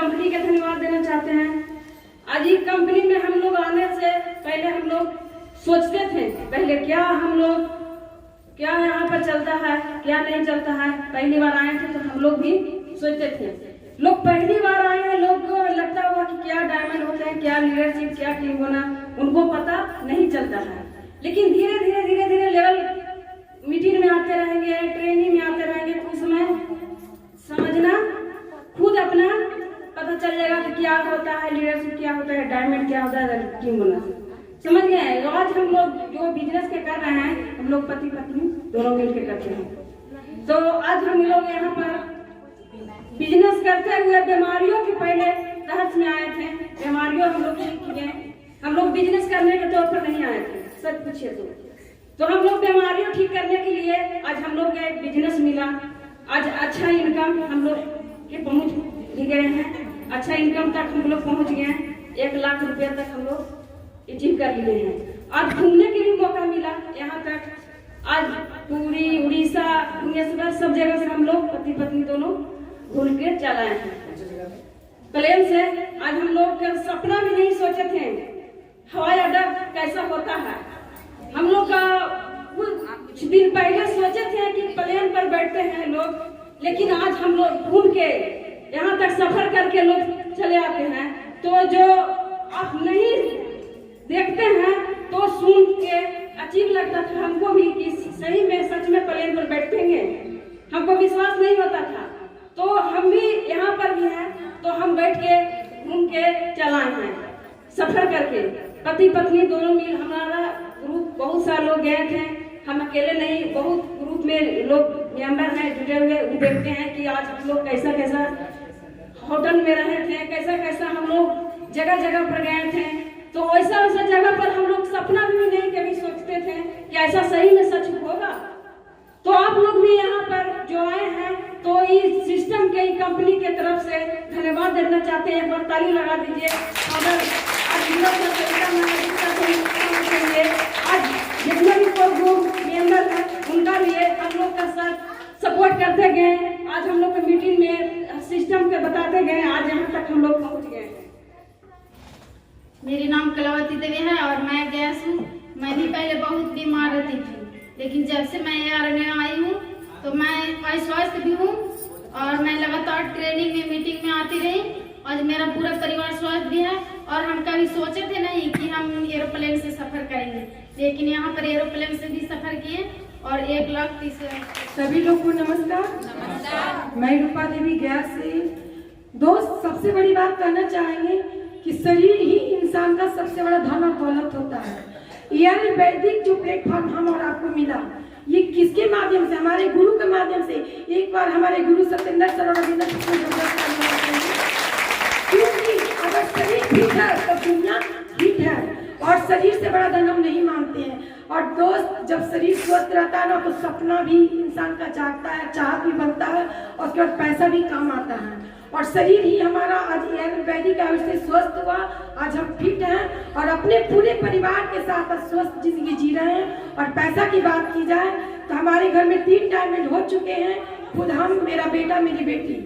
Company का धन्यवाद देना चाहते हैं। आज ये कंपनी में हम लोग आने से पहले हम लोग सोचते थे पहले क्या यहाँ पर चलता है क्या नहीं चलता है। पहली बार आए थे तो हम लोग भी सोचते थे। लोग पहली बार आए हैं, लोग को लगता होगा कि क्या डायमंड होते हैं, क्या लीडरशिप, क्या टीम होना, उनको पता नहीं चलता है। लेकिन धीरे धीरे लेवल मीटिंग में आते रहेंगे, ट्रेनिंग में आते रहेंगे तो उस समय समझना खुद अपना पता चल जाएगा कि क्या होता है लीडरशिप, क्या होता है डायमंड, क्या होता है टीम होना। समझ गए। आज हम लोग जो बिजनेस के कर रहे हैं, हम लोग पति पत्नी दोनों मिलकर करते हैं। तो आज हम लोग यहाँ पर बिजनेस करते हुए बीमारियों के पहले तहत में आए थे। बीमारियों हम लोग ठीक किए। हम लोग बिजनेस करने के तौर पर नहीं आए थे, सच पूछिए तो हम लोग बीमारियों ठीक करने के लिए आज हम लोग का बिजनेस मिला। आज अच्छा इनकम हम लोग के पहुंच भी गए हैं। अच्छा इनकम तक हम लोग पहुंच गए हैं। 1 लाख रुपया तक हम लोग अचीव कर लिए हैं। आज घूमने के लिए मौका मिला यहाँ तक। आज पुरी, उड़ीसा, भुवनेश्वर सब जगह से हम लोग पति पत्नी दोनों घूम के चल आए हैं प्लेन से। आज हम लोग का सपना भी नहीं सोचे थे हवाई अड्डा कैसा होता है। हम लोग का कुछ दिन पहले सोचे थे कि प्लेन पर बैठते हैं लोग, लेकिन आज हम लोग घूम के यहाँ तक सफर करके लोग चले आते हैं। तो जो आप नहीं देखते हैं तो सुन के अजीब लगता था हमको भी कि सही में सच में प्लेन पर बैठेंगे। हमको विश्वास नहीं होता था। तो हम भी यहाँ पर भी हैं तो हम बैठ के घूम के चलाए हैं सफर करके। पति पत्नी दोनों मिल हमारा ग्रुप बहुत सारे लोग गए थे। हम अकेले नहीं, बहुत ग्रुप में लोग मेंबर हैं जुड़े हुए। वो देखते हैं कि आज हम लोग कैसा कैसा होटल में रहे थे, कैसा कैसा हम लोग जगह जगह पर गए थे। तो वैसा वैसा जगह पर हम लोग सपना भी नहीं कभी सोचते थे कि ऐसा सही में सच होगा। तो आप लोग भी यहाँ पर जो आए हैं तो इस सिस्टम के कंपनी के तरफ से धन्यवाद देना चाहते हैं। एक बार ताली लगा दीजिए। अगर आज जितने भी ग्रुप मेंबर हैं उनका भी हम लोग का साथ सपोर्ट करते गए। आज हम लोग के मीटिंग में सिस्टम के बताते गए। आज यहाँ तक हम लोग पहुँच गए। मेरी नाम कलावती देवी है और मैं गैस हूँ। मैं भी पहले बहुत बीमार रहती थी, लेकिन जब से मैं यहाँ में आई हूँ तो मैं स्वस्थ भी हूँ और मैं लगातार ट्रेनिंग में मीटिंग में आती रही। आज मेरा पूरा परिवार स्वस्थ भी है और हम कभी सोचे थे नहीं कि हम एरोप्लेन से सफर करेंगे, लेकिन यहाँ पर एरोप्लेन से भी सफर किए और 1,30,000। सभी लोग को नमस्कार। मैं रूपा देवी गैस से। दोस्त, सबसे बड़ी बात कहना चाहेंगे कि शरीर ही इंसान का सबसे बड़ा धन और दौलत होता है। यह वैदिक जो प्लेटफॉर्म हम और आपको मिला, ये किसके माध्यम से? हमारे गुरु के माध्यम से। एक बार हमारे गुरु सत्येंद्र सर और रविंद्र क्योंकि अगर शरीर ठीक है तो दुनिया ठीक है और शरीर से बड़ा धन हम नहीं मानते हैं। और दोस्त, जब शरीर स्वस्थ रहता है ना तो सपना भी इंसान का जागता है, चाहत भी बनता है और उसके बाद पैसा भी काम आता है। और शरीर ही हमारा आज वैदिक आयुष से स्वस्थ हुआ। आज हम फिट हैं और अपने पूरे परिवार के साथ स्वस्थ जिंदगी जी रहे हैं। और पैसा की बात की जाए तो हमारे घर में 3 डायमंड हो चुके हैं। खुद हम, मेरा बेटा, मेरी बेटी।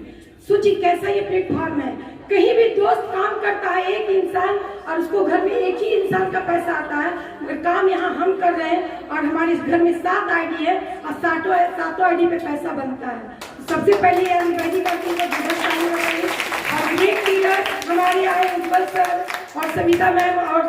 सोचिए कैसा ये प्लेटफॉर्म है। कहीं भी दोस्त काम करता है एक इंसान और उसको घर में एक ही इंसान का पैसा आता है, मगर काम यहाँ हम कर रहे हैं और हमारे घर में 7 आईडी है और सातों आईडी पे पैसा बनता है। सबसे पहले वैदिक और ग्रेट लीडर हमारे आए उज्जवल सर और सविता मैम और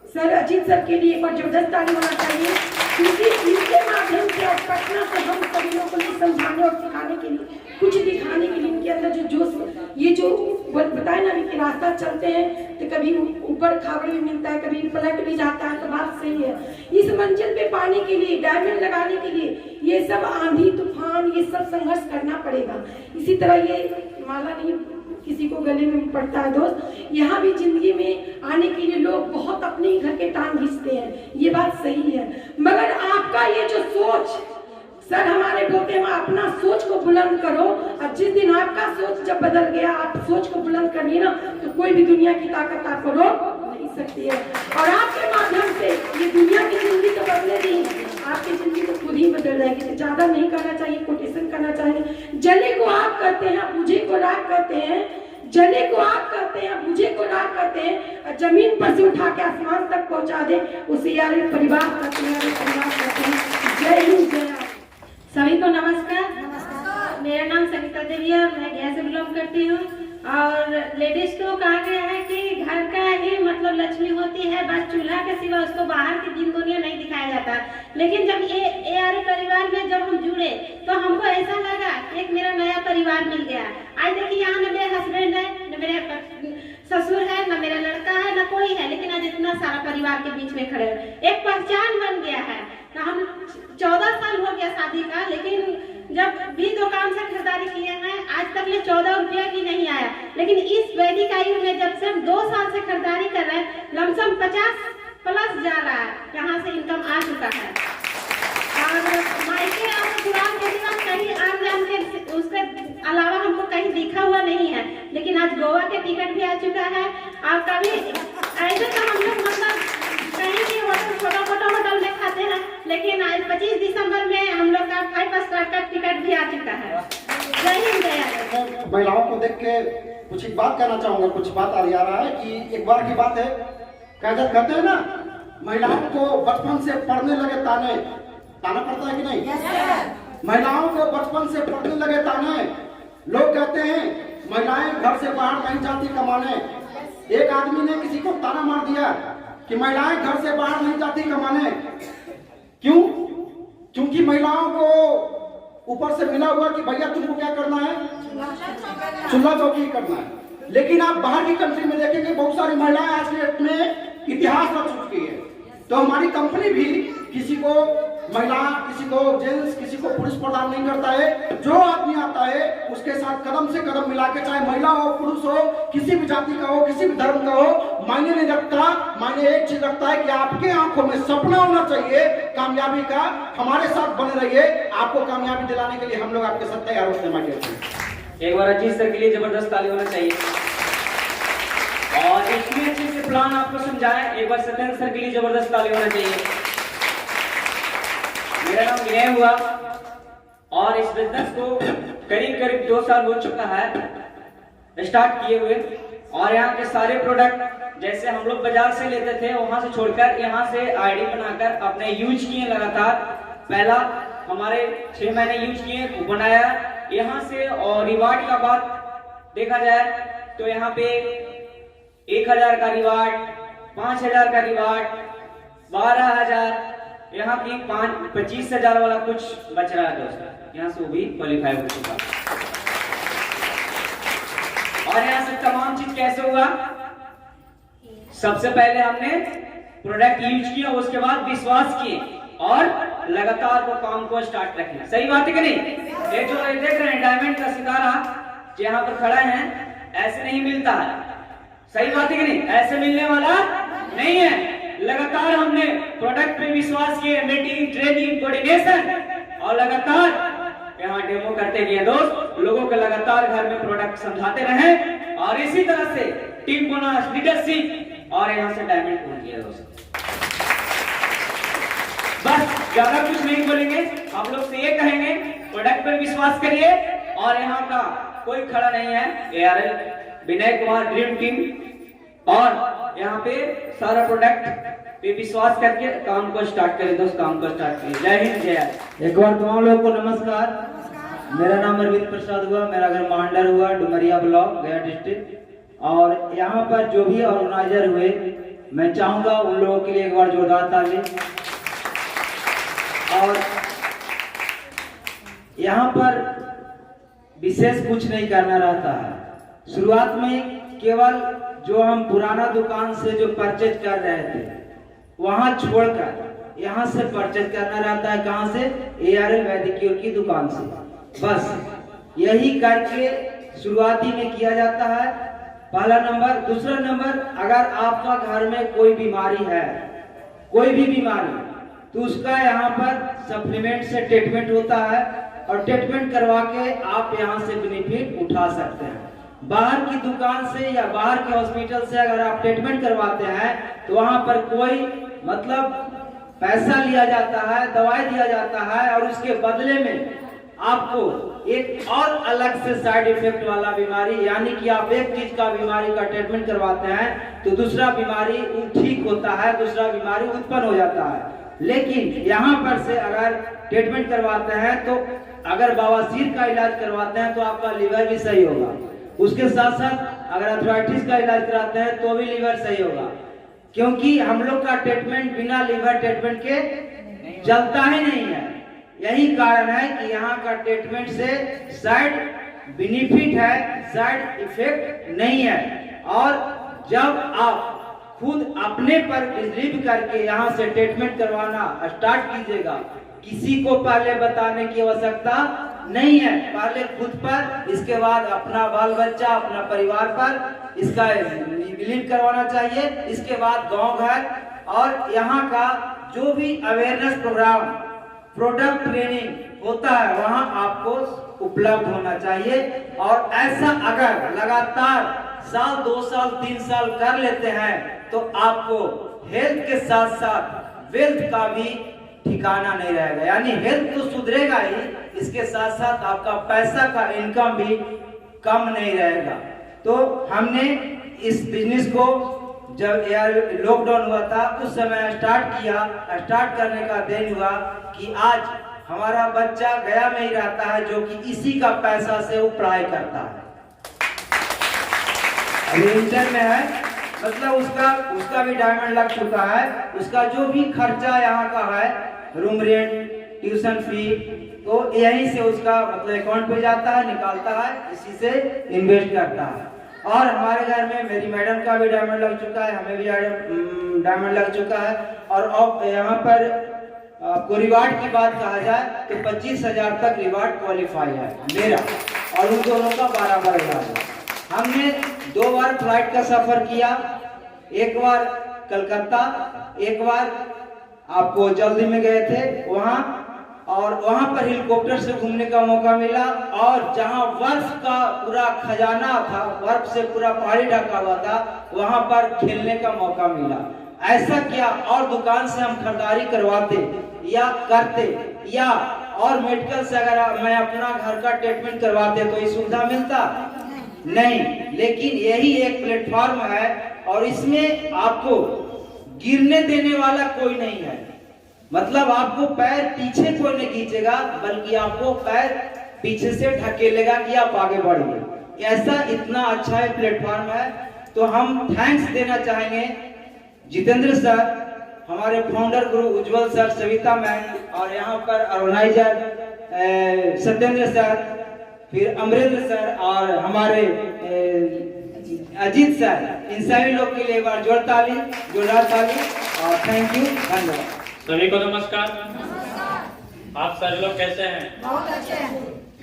सर अजीत सर के लिए एक बार जबरदस्त ताली होना चाहिए, क्योंकि इनके माध्यम से और पटना से हम सभी लोगों को समझाने और सिखाने के लिए, कुछ दिखाने के लिए इनके अंदर जो जोश, ये जो बताए ना कि रास्ता चलते हैं तो कभी ऊपर खाबड़ भी मिलता है, कभी पलट भी जाता है, तो बात सही है। इस मंजिल पे पाने के लिए, डायमंड लगाने के लिए ये सब आंधी तूफान, ये सब संघर्ष करना पड़ेगा। इसी तरह ये माला नहीं किसी को गले में पड़ता है। दोस्त, यहाँ भी जिंदगी में आने के लिए लोग बहुत अपने ही घर के टांग खींचते हैं, ये बात सही है। मगर आपका ये जो सोच, सर हमारे बोलते हैं अपना सोच को बुलंद करो, और जिस दिन आपका सोच जब बदल गया, आप सोच को बुलंद करिए ना, तो कोई भी दुनिया की ताकत आपको रोक नहीं सकती है। और आपके माध्यम से ये दुनिया की जिंदगी तो बदलेगी, आपकी जिंदगी तो खुद ही बदल जाएगी। तो ज्यादा नहीं करना चाहिए, कोटेशन करना चाहिए। जले को आग कहते हैं, बुझे को राख कहते हैं, जले को आग करते हैं, बुझे को राख करते हैं, और जमीन पर से उठा के आसमान तक पहुंचा दे, उसे यार परिवार करते हैं। जय हिंद, जय भारत। सभी को नमस्कार। मेरा नाम सविता देवी है, मैं गैस बिलोंग करती हूँ। और लेडीज को कहा गया है कि घर का ही मतलब लक्ष्मी होती है, बस चूल्हा के सिवा उसको बाहर की दिन दुनिया नहीं दिखाया जाता। लेकिन जब ये AR परिवार में जब हम जुड़े तो हमको ऐसा लगा एक मेरा नया परिवार मिल गया। आज देखिए यहाँ न मेरे हस्बैंड है, न मेरे ससुर है, न मेरा लड़का है, न कोई है, लेकिन आज इतना सारा परिवार के बीच में खड़े एक पहचान बन गया है। तो हम 14 साल हो गया शादी का, लेकिन जब भी दुकान से खरीदारी किए हैं आज तक ये 14 रुपया भी नहीं आया। लेकिन इस वैदिक आयु में जब से हम 2 साल से खरीदारी कर रहे हैं, लमसम 50 प्लस जा रहा है, यहाँ से इनकम आ चुका है। और मायके और दुकान के सिवा कहीं आम जाम के उसके अलावा हमको कहीं दिखा हुआ नहीं है। लेकिन आज गोवा के टिकट भी आ चुका है। और कभी ऐसे तो हम लोग मतलब कहीं भी छोटा होटल में खाते हैं, लेकिन आज 25 दिसंबर में हम लोग का 5 स्टार का टिकट भी आ चुका है। जय हिंद, जय भारत। महिलाओं को देख के कुछ एक बात कहना चाहूंगा। कुछ बात आ रहा है कि एक बार की बात है, कहते हैं ना, महिलाओं को बचपन से पढ़ने लगे ताने, ताना पड़ता है कि नहीं? महिलाओं को बचपन से पढ़ने लगे ताने। लोग कहते हैं महिलाएं घर से बाहर नहीं जाती कमाने। एक आदमी ने किसी को ताना मार दिया कि महिलाएं घर से बाहर नहीं जाती कमाने। क्यों? क्योंकि महिलाओं को ऊपर से मिला हुआ कि भैया तुमको क्या करना है, चूल्हा चौकी करना है। लेकिन आप बाहर की कंट्री में देखेंगे बहुत सारी महिलाएं आज के डेट में इतिहास रच चुकी है। तो हमारी कंपनी भी किसी को महिला, किसी को जेंट्स, किसी को पुरुष प्रदान नहीं करता है। जो आदमी आता है उसके साथ कदम से कदम मिला के, चाहे महिला हो पुरुष हो, किसी भी जाति का हो, किसी भी धर्म का हो, मायने नहीं रखता। मायने एक चीज रखता है कि आपके आंखों में सपना होना चाहिए कामयाबी का। हमारे साथ बने रहिए, आपको कामयाबी दिलाने के लिए हम लोग आपके साथ तैयार होते हैं। एक बार अजीत सर के लिए जबरदस्त ताली होना चाहिए। और इतने अच्छे से प्लान आपको समझाएं, एक बार सत्येंद्र सर के लिए जबरदस्त ताली होना चाहिए। मेरा नाम विनय हुआ और इस बिजनेस को करीब 2 साल हो चुका है स्टार्ट किए हुए। और यहाँ के सारे प्रोडक्ट जैसे हम लोग बाजार से लेते थे, वहां से छोड़कर यहाँ से आईडी बनाकर अपने यूज किए लगातार। पहला हमारे 6 महीने यूज किए, कूपन आया यहाँ से। और रिवार्ड का बात देखा जाए तो यहाँ पे 1000 का रिवार्ड, 5000 का रिवार्ड, 12000, यहाँ की 25,000 वाला कुछ बच रहा है दोस्तों, यहाँ से वो भी क्वालिफाई हो चुका। और यहाँ से तमाम चीज कैसे हुआ? सबसे पहले हमने प्रोडक्ट यूज किया, उसके बाद विश्वास किए और लगातार वो काम को स्टार्ट रखना। सही बात है कि नहीं? ये जो देख रहे हैं डायमंड का सितारा जो यहाँ पर खड़ा है, ऐसे नहीं मिलता है। सही बात है कि नहीं? ऐसे मिलने वाला नहीं है। लगातार हमने प्रोडक्ट पे विश्वास किए, मीटिंग, ट्रेनिंग, कोऑर्डिनेशन और लगातार यहाँ डेमो करते गए दोस्त। लोगों को लगातार घर में प्रोडक्ट समझाते रहे और इसी तरह से टीम बोनस, लीडरशिप और यहाँ से डायमंड पहुंच गया दोस्त। बस ज्यादा कुछ नहीं बोलेंगे, आप लोग से ये कहेंगे प्रोडक्ट पर विश्वास करिए। और यहाँ का कोई खड़ा नहीं है, ARL Vinay Kumar dream team. और यहाँ पे सारा प्रोडक्ट पे विश्वास करके काम को स्टार्ट करें दोस्त, काम को स्टार्ट करें। जय हिंद, जय भारत। एक बार तमाम लोगों को नमस्कार। मेरा नाम अरविंद प्रसाद हुआ, मेरा घर मांडर हुआ, डुमरिया ब्लॉक, गया डिस्ट्रिक्ट। और यहाँ पर जो भी ऑर्गेनाइजर हुए, मैं चाहूंगा उन लोगों के लिए एक बार जोरदार ताली। और यहाँ पर विशेष कुछ नहीं करना रहता है। शुरुआत में केवल जो हम पुराना दुकान से जो परचेज कर रहे थे वहां छोड़कर यहाँ से परचेज करना रहता है। कहाँ से? ARL वैदिक क्योर की दुकान से। बस यही करके शुरुआती में किया जाता है, पहला नंबर। दूसरा नंबर, अगर आपका घर में कोई बीमारी है, कोई भी बीमारी, तो उसका यहाँ पर सप्लीमेंट से ट्रीटमेंट होता है और ट्रीटमेंट करवा के आप यहाँ से बेनिफिट उठा सकते हैं। बाहर की दुकान से या बाहर के हॉस्पिटल से अगर आप ट्रीटमेंट करवाते हैं तो वहां पर कोई मतलब पैसा लिया जाता है, दवाई दिया जाता है और उसके बदले में आपको एक और अलग से साइड इफेक्ट वाला बीमारी, यानी कि आप एक चीज का बीमारी का ट्रीटमेंट करवाते हैं तो दूसरा बीमारी ठीक होता है, दूसरा बीमारी उत्पन्न हो जाता है। लेकिन यहाँ पर से अगर ट्रीटमेंट करवाते हैं तो अगर बवासीर का इलाज करवाते हैं तो आपका लीवर भी सही होगा, उसके साथ साथ अगर अर्थराइटिस का इलाज कराते हैं तो भी लीवर सही होगा, क्योंकि हम लोग का ट्रीटमेंट बिना लीवर ट्रीटमेंट के चलता ही नहीं है। यही कारण है कि यहाँ का ट्रीटमेंट से साइड बेनिफिट है, साइड इफेक्ट नहीं है। और जब आप खुद अपने पर बिलीव करके यहाँ से ट्रीटमेंट करवाना स्टार्ट कीजिएगा, किसी को पहले बताने की आवश्यकता नहीं है, पहले खुद पर, इसके बाद अपना बाल बच्चा, अपना परिवार पर इसका बिलीव करवाना चाहिए। इसके बाद गांव घर और यहाँ का जो भी अवेयरनेस प्रोग्राम, प्रोडक्ट ट्रेनिंग होता है वहाँ आपको उपलब्ध होना चाहिए। और ऐसा अगर लगातार साल 2 साल 3 साल कर लेते हैं तो आपको हेल्थ के साथ साथ वेल्थ का भी ठिकाना नहीं रहेगा, यानी हेल्थ तो सुधरेगा ही, इसके साथ साथ आपका पैसा का इनकम भी कम नहीं रहेगा। तो हमने इस बिजनेस को जब लॉकडाउन हुआ था उस समय स्टार्ट किया। स्टार्ट करने का दिन हुआ कि आज हमारा बच्चा गया में ही रहता है, जो कि इसी का पैसा से वो पढ़ाई करता है, अभी इंटर में है, मतलब उसका भी डायमंड लग चुका है। उसका जो भी खर्चा यहाँ का है, रूम रेंट, ट्यूशन फी, तो यहीं से उसका मतलब अकाउंट पे जाता है, निकालता है, इसी से इन्वेस्ट करता है। और हमारे घर में मेरी मैडम का भी डायमंड लग चुका है, हमें भी डायमंड लग चुका है। और अब यहाँ पर आपको रिवार्ड की बात कहा जाए तो 25,000 तक रिवार्ड क्वालिफाई है मेरा, और उन दोनों का 12,000 है। हमने 2 बार फ्लाइट का सफर किया, एक बार कलकत्ता, एक बार आपको जल्दी में गए थे वहाँ, और वहाँ पर हेलीकॉप्टर से घूमने का मौका मिला। और जहाँ बर्फ का पूरा खजाना था, बर्फ से पूरा पहाड़ी ढका हुआ था, वहाँ पर खेलने का मौका मिला। ऐसा क्या और दुकान से हम खरीदारी करवाते या करते, या और मेडिकल से अगर मैं अपना घर का ट्रीटमेंट करवाते तो ये सुविधा मिलता नहीं। लेकिन यही एक प्लेटफॉर्म है और इसमें आपको गिरने देने वाला कोई नहीं है, मतलब आपको पैर पीछे कोई नहीं खींचेगा, बल्कि आपको पैर पीछे से ढकेलेगा कि आप आगे बढ़िए। ऐसा इतना अच्छा है प्लेटफॉर्म है। तो हम थैंक्स देना चाहेंगे जितेंद्र सर, हमारे फाउंडर गुरु उज्जवल सर, सविता मैम, और यहाँ पर ऑर्गेनाइजर सत्येंद्र सर, फिर अमरेंद्र सर और हमारे अजीत सर, इन सभी लोग के लिए एक बार जोरदार ताली और थैंक यू, धन्यवाद। सभी को नमस्कार। आप सभी लोग कैसे हैं? बहुत अच्छे हैं।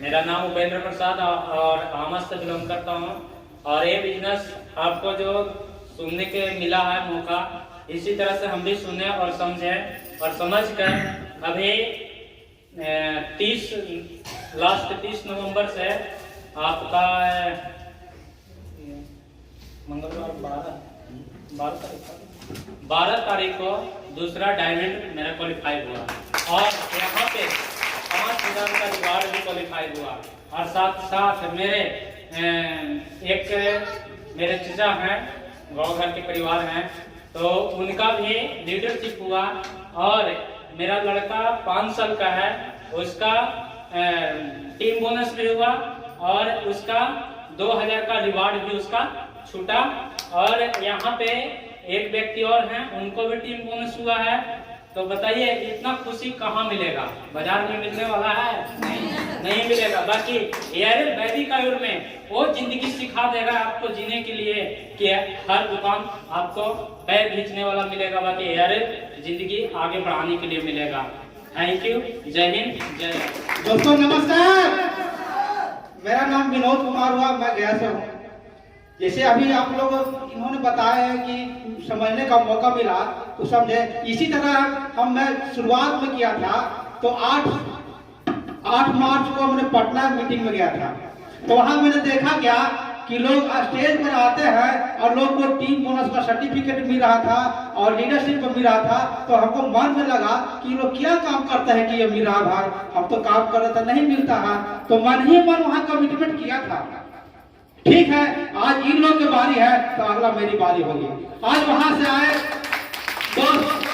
मेरा नाम उपेंद्र प्रसाद और आमद से बिलोंग करता हूँ। और ये बिजनेस आपको जो सुनने के मिला है मौका, इसी तरह से हम भी सुने और समझे और समझ कर अभी 30 नवंबर से आपका मंगलवार 12 तारीख को दूसरा डायमंड मेरा क्वालिफाई हुआ, और यहाँ पे 5,000 का रिवार्ड भी क्वालिफाई हुआ। और साथ साथ मेरे मेरे चचा हैं, गाँव घर के परिवार हैं, तो उनका भी लीडरशिप हुआ। और मेरा लड़का 5 साल का है, उसका टीम बोनस भी हुआ और उसका 2,000 का रिवार्ड भी उसका छूटा। और यहाँ पे एक व्यक्ति और हैं, उनको भी टीम बोनस हुआ है। तो बताइए इतना खुशी कहाँ मिलेगा? बाजार में मिलने वाला है? नहीं मिलेगा। बाकी एआरएल वैदिक आयुर्वेद में वो जिंदगी सिखा देगा आपको जीने के लिए कि हर दुकान आपको पैर खींचने वाला मिलेगा, बाकी एआरएल जिंदगी आगे बढ़ाने के लिए मिलेगा। Thank you. जय हिंद, जय। दोस्तों नमस्कार, मेरा नाम विनोद कुमार हुआ, मैं गया से हूँ। जैसे अभी आप लोग इन्होंने बताया है कि समझने का मौका मिला तो समझे, इसी तरह मैं शुरुआत में किया था। तो 8 मार्च को हमने पटना मीटिंग में गया था, तो वहां मैंने देखा क्या कि लोग स्टेज पर आते हैं और और लोग को टीम बोनस का सर्टिफिकेट मिल रहा था और लीडरशिप मिल रहा था, तो हमको मन में लगा कि लोग क्या काम करते हैं कि ये मिल रहा भाई, हम तो काम कर रहे थे नहीं मिलता है, तो मन ही मन वहाँ कमिटमेंट किया था। ठीक है, आज इन लोग की बारी है तो अगला मेरी बारी होगी। आज वहां से आए दोस्त,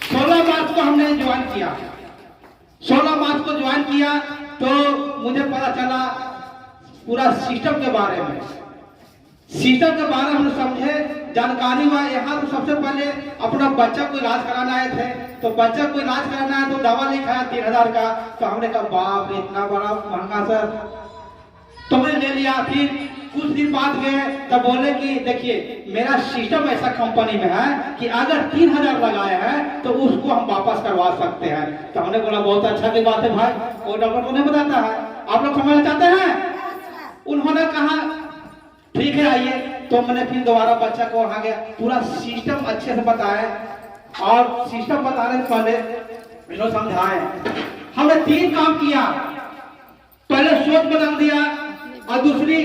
16 मार्च को हमने ज्वाइन किया। 16 मार्च को ज्वाइन किया तो मुझे पता चला पूरा सिस्टम के बारे में। सिस्टम के बारे में हम समझे, जानकारी हुआ। यहाँ तो सबसे पहले अपना बच्चा को इलाज कराना आए थे, तो बच्चा को इलाज कराना है तो दवा लिखा है 3000 का, तो हमने कहा बाप रे इतना बड़ा महंगा सर, तो मैंने ले लिया। फिर कुछ दिन बाद गए तब बोले कि देखिए मेरा सिस्टम ऐसा कंपनी में है कि अगर 3000 लगाए हैं तो उसको हम वापस करवा सकते हैं। तो हमने बोला बहुत अच्छा की बात है भाई, वो डॉक्टर को नहीं बताता है, आप लोग समझना चाहते हैं। उन्होंने कहा ठीक है आइए, तो मैंने फिर दोबारा बच्चा को वहां गया, पूरा सिस्टम अच्छे से बताया और सिस्टम बताने से पहले इन्होंने समझाए। हमने 3 काम किया, पहले सोच बदल दिया और दूसरी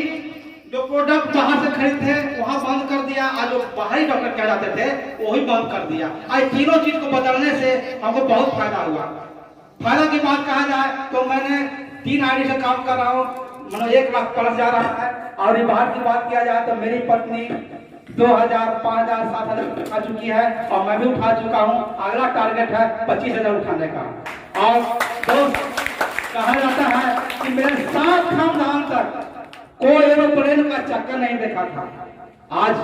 जो प्रोडक्ट बाहर से खरीदते वहां बंद कर दिया और जो बाहरी डॉक्टर कह जाते थे वही बंद कर दिया। आज तीनों चीज को बदलने से हमको बहुत फायदा हुआ। फायदा की बात कहा जाए तो मैंने 3 आईडी से काम कर रहा हूँ, मतलब 1 लाख प्लस जा रहा है। और ये बाहर की बात किया जाए तो मेरी पत्नी 2000, 5000, 7000 उठा चुकी है और मैं भी उठा चुका हूँ। अगला टारगेट है 25000 उठाने का। और दोस्त कहा जाता है कि मेरे 7 खानदान तक कोई एरोप्लेन का चक्कर नहीं देखा था। आज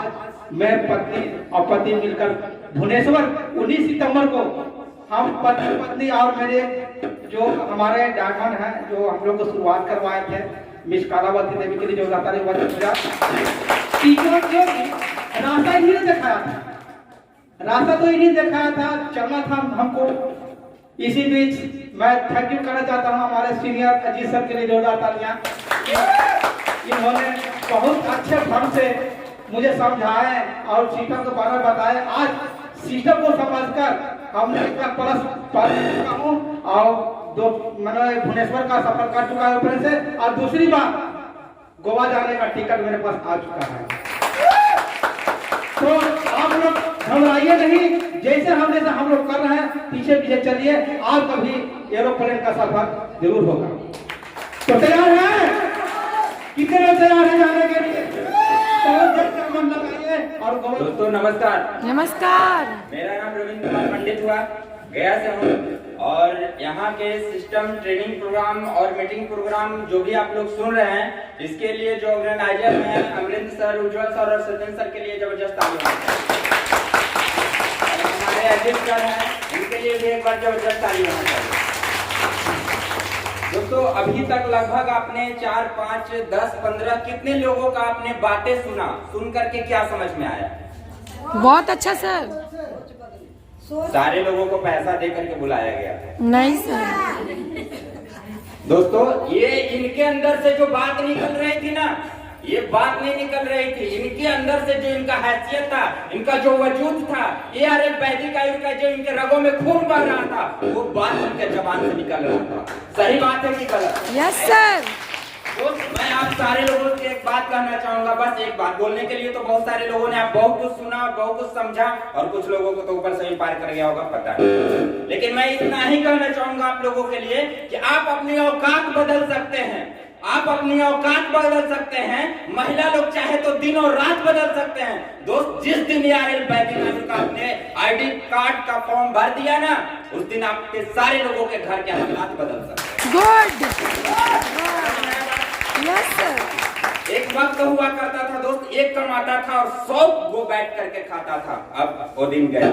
मैं पत्नी और पति मिलकर भुवनेश्वर 19 सितंबर को हम पत्नी और मेरे जो हमारे डायमंड है जो हम लोग को शुरुआत करवाए थे मिस कालावती देवी के लिए जो रास्ता ही नहीं दिखाया था, रास्ता तो ही नहीं दिखाया था, चलना था हमको। इसी बीच मैं थैंक यू करना चाहता हूँ हमारे सीनियर अजीत सर के लिए जोरदार तालियां। इन्होंने बहुत अच्छे ढंग से मुझे समझाए और सिस्टम के बारे में बताए। आज सिस्टम को समझकर हमने इसका प्लस पा चुका हूँ और मैंने भुवनेश्वर का सफर कर चुका है ऊपर से, और दूसरी बात गोवा जाने का टिकट मेरे पास आ चुका है। तो आप लोग घबराइए नहीं, जैसे हम लोग कर रहे हैं पीछे पीछे चलिए, और कभी एरोप्लेन का सफर जरूर होगा। तो तैयार है? कितने लोग तैयार है जाने के लिए? मन लगाइए। और दोस्तों नमस्कार। नमस्कार, मेरा नाम रविंद्र कुमार पंडित हुआ, गया से हूँ। और यहाँ के सिस्टम ट्रेनिंग प्रोग्राम और मीटिंग प्रोग्राम जो भी आप लोग सुन रहे हैं, इसके लिए जो ऑर्गेनाइजर हैं अमरिंदर सर, उज्जवल सर और सचिन सर के लिए जबरदस्त तालियां। हमारे अजीत सर हैं, उनके लिए भी एक बार जबरदस्त तालियां होनी चाहिए। दोस्तों अभी तक लगभग आपने 4, 5, 10, 15 कितने लोगों का आपने बातें सुन करके क्या समझ में आया? बहुत अच्छा सर। सारे लोगों को पैसा दे करके बुलाया गया था? नहीं सर। दोस्तों ये इनके अंदर से जो बात निकल रही थी ना, ये बात नहीं निकल रही थी, इनके अंदर से जो इनका हैसियत था, इनका जो वजूद था, ये वैदिक आयु का जो इनके रगों में खून बह रहा था, वो बात उनके जबान से निकल रहा था। सही बात है कि गलत? Yes sir. मैं आप सारे लोगों से एक बात कहना चाहूंगा, बस एक बात। बोलने के लिए तो बहुत सारे लोगों ने, आप बहुत कुछ सुना, बहुत कुछ समझा, और कुछ लोगों को तो ऊपर से भी पार कर गया होगा, पता नहीं। लेकिन मैं इतना ही कहना चाहूंगा आप लोगों के लिए कि आप अपनी औकात बदल सकते हैं, आप अपनी औकात बदल सकते हैं। महिला लोग चाहे तो दिन और रात बदल सकते हैं। दोस्त जिस दिन वैदिक का अपने आईडी कार्ड का फॉर्म भर दिया ना, उस दिन आपके सारे लोगों के घर के हालात बदल सकते हैं। गुड। Yes sir. एक वक्त हुआ करता था दोस्त, एक कमाता था और 100 गो बैठ करके खाता था। अब वो दिन गया।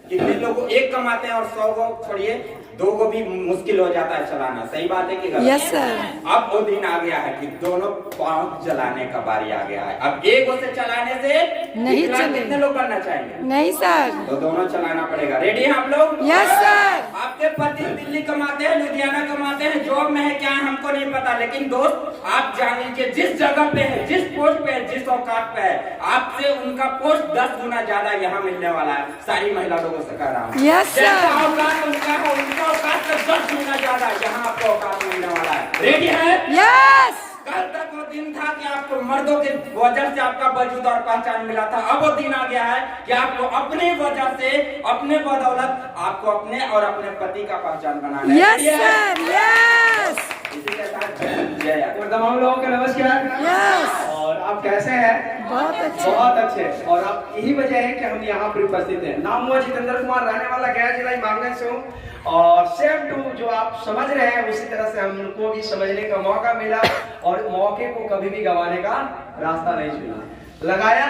कितने लोग एक कमाते हैं और 100 गो छोड़िए 2 गो भी मुश्किल हो जाता है चलाना। सही बात है कि गलत? Yes sir. अब वो दिन आ गया है कि दोनों पांव चलाने का बारी आ गया है। अब एक से चलाने से नहीं चलेगा। कितने लोग बनना चाहेंगे? नहीं सर। तो दोनों चलाना पड़ेगा। रेडी हैं आप लोग? Yes sir. आपके पति दिल्ली कमाते हैं, लुधियाना कमाते हैं, जॉब में है, क्या है हमको नहीं पता, लेकिन दोस्त आप जान लीजिए जिस जगह पे है, जिस पोस्ट पे है, जिस औकात पे है, आपसे उनका पोस्ट 10 गुना ज्यादा यहाँ मिलने वाला है। सारी महिला लोगों से कह रहा हूँ। Yes sir. औकात उनका है, उनका औकात से 10 गुना ज्यादा यहाँ आपको औकात मिलने वाला है। रेडी है? यस। कल तक वो दिन था कि आपको मर्दों के वजह से आपका वजूद और पहचान मिला था। अब वो दिन आ गया है कि आपको अपने वजह से, अपने बदौलत आपको अपने और अपने पति का पहचान बनाना है। यस सर, यस इसी के साथ जय और तमाम लोगों को नमस्कार। यस, और आप कैसे हैं? बहुत अच्छे। बहुत अच्छे। और आप यही वजह है कि हम यहाँ पर उपस्थित हैं। नाम हुआ जितेंद्र कुमार, रहने वाला गया जिला इमामगंज से हूँ। और सेम टू जो आप समझ रहे हैं उसी तरह से हमको भी समझने का मौका मिला और मौके को कभी भी गंवाने का रास्ता नहीं चुना, लगाया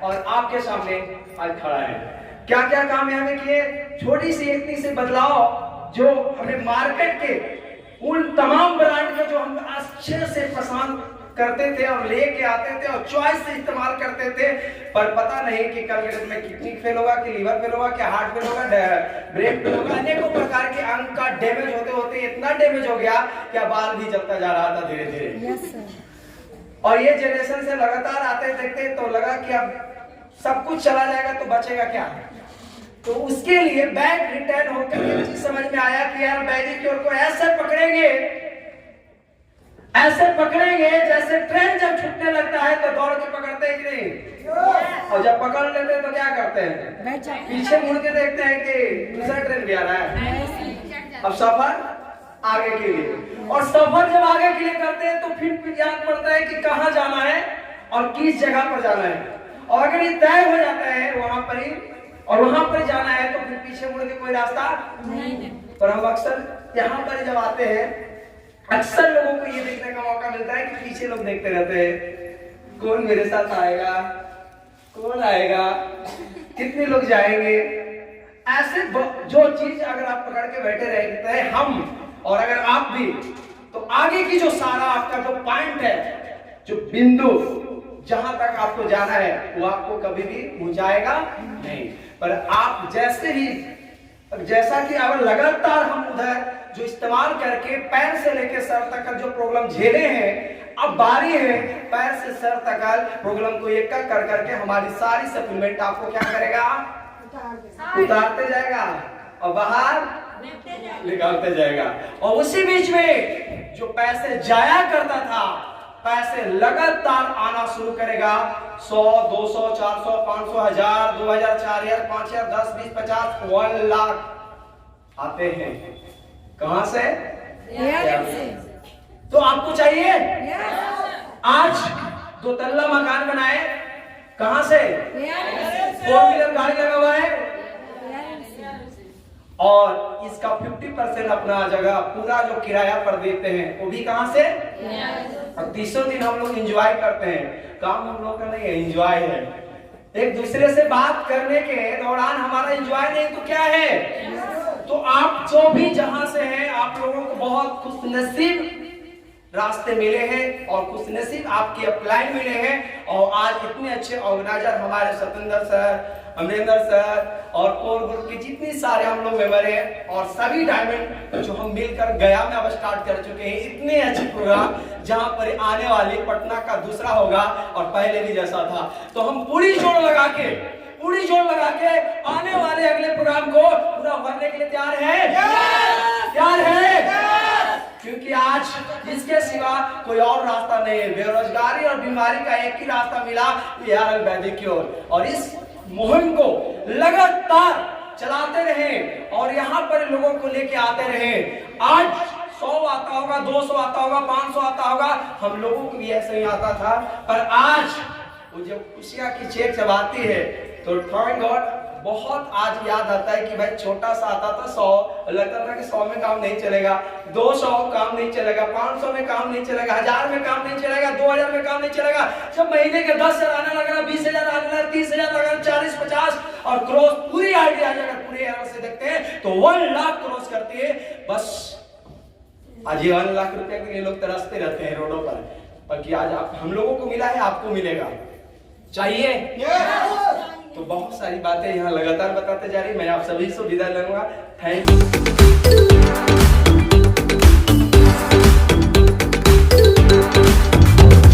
और आपके सामने आज खड़ा है। क्या क्या काम है हमें किए, छोटी सी इतनी से बदलाव जो हमें मार्केट के उन तमाम ब्रांड के जो हम अच्छे से पसंद करते थे और लेके आते थे और चॉइस से इस्तेमाल करते थे, पर पता नहीं कि कल के दिन में किडनी फेल होगा, कि लीवर फेल होगा, कि हार्ट फेल होगा, ब्रेन फेल होगा, अनेकों प्रकार के अंग का डैमेज होते होते इतना डैमेज हो गया कि बाल भी जलता जा रहा था धीरे धीरे। Yes sir. और ये जनरेशन से लगातार आते देखते तो लगा कि अब सब कुछ चला जाएगा तो बचेगा क्या। तो उसके लिए बैक रिटर्न होकर ये चीज समझ में आया कि यार वैदिक्योर को ऐसे पकड़ेंगे जैसे ट्रेन जब छूटने लगता है तो दौड़ के पकड़ते हैं कि नहीं, और जब पकड़ लेते हैं तो क्या करते हैं, पीछे मुड़ के देखते हैं कि दूसरा ट्रेन भी आ रहा है। अब सफर आगे के लिए, और सफर जब आगे के लिए करते हैं तो फिर याद पड़ता है कि कहाँ जाना है और किस जगह पर जाना है। और अगर ये तय हो जाता है वहां पर ही और वहां पर जाना है तो फिर पीछे मुड़ के कोई रास्ता नहीं। पर हम अक्सर यहाँ पर जब आते हैं अक्सर लोगों को ये देखने का मौका मिलता है कि पीछे लोग देखते रहते हैं, कौन मेरे साथ आएगा, कौन आएगा, कितने लोग जाएंगे। ऐसे जो चीज अगर आप पकड़ के बैठे रहते हैं हम और अगर आप भी, तो आगे की जो सारा आपका जो पॉइंट है, जो बिंदु जहां तक आपको जाना है वो आपको कभी भी पहुंचाएगा नहीं। पर आप जैसा कि अगर लगातार हम उधर जो इस्तेमाल करके पैर से लेकर सर तक जो प्रॉब्लम झेले हैं, अब बारी है पैर से सर तक प्रॉब्लम को एक कर करके हमारी सारी सप्लीमेंट आपको क्या करेगा, उतारते जाएगा और बाहर निकालते जाएगा। और उसी बीच में जो पैसे जाया करता था, पैसे लगातार आना शुरू करेगा। 100, 200, 400, 500, 1000, 2000, 4000, 5000, 10, 20, 50, 1 लाख आते हैं। कहां से? तो आपको चाहिए आज 2 तल्ला मकान बनाए, कहां से? 4 व्हीलर गाड़ी लगा हुआ है और इसका 50% अपना जगह पूरा जो किराया पर देते हैं, वो भी कहां से? और 300 दिन हम लोग एंजॉय करते हैं। काम हम लोग का नहीं है, एंजॉय है। एक दूसरे से बात करने के दौरान हमारा एंजॉय नहीं तो क्या है। तो आप जो भी जहां से हैं, आप लोगों को बहुत खुशनसीब रास्ते मिले हैं और खुशनसीब आपके अपलाइन मिले हैं। और आज इतने अच्छे ऑर्गेनाइजर हमारे सतेंद्र सर, अमरेंद्र सर और कोर ग्रुप के जितने सारे हम लोग मेंबर हैं और सभी डायमंड जो हम मिलकर गया में अब स्टार्ट कर चुके हैं। इतने अच्छे प्रोग्राम जहां पर आने वाले पटना का दूसरा होगा और पहले भी जैसा था। तो हम पूरी जोर लगा के आने वाले अगले प्रोग्राम को पूरा भरने के लिए तैयार है। क्योंकि आज इसके सिवा कोई और रास्ता नहीं है। बेरोजगारी और बीमारी का एक ही रास्ता मिला, यार वैदिक्योर। और इस मुहिम को लगातार चलाते रहे और यहाँ पर लोगों को लेके आते रहे। आज 100 आता होगा, 200 आता होगा, 500 आता होगा, हम लोगों को भी ऐसे ही आता था। पर आज वो जब खुशियां की चेक जब आती है तो थैंक गॉड बहुत आज याद आता है कि भाई छोटा सा आता था 100, लगता था कि 100 में काम नहीं चलेगा, 200 काम नहीं चलेगा, 500 में काम नहीं चलेगा, 1000 में काम नहीं चलेगा, 2000 में काम नहीं चलेगा। जब महीने के 10,000 आने लगा, 20,000 आने लगा, 30,000 लगा, 40, 50 और क्रॉस पूरी आइडिया अगर पूरे एरर से देखते हैं तो 1 लाख क्रॉस करती है। बस आज ये 1 लाख रुपए के लिए लोग तरसते रहते हैं रोडों पर कि आज आप हम लोगों को मिला है, आपको मिलेगा चाहिए। तो बहुत सारी बातें यहाँ लगातार बताते जा रही। मैं आप सभी से विदा लूंगा। Thank you.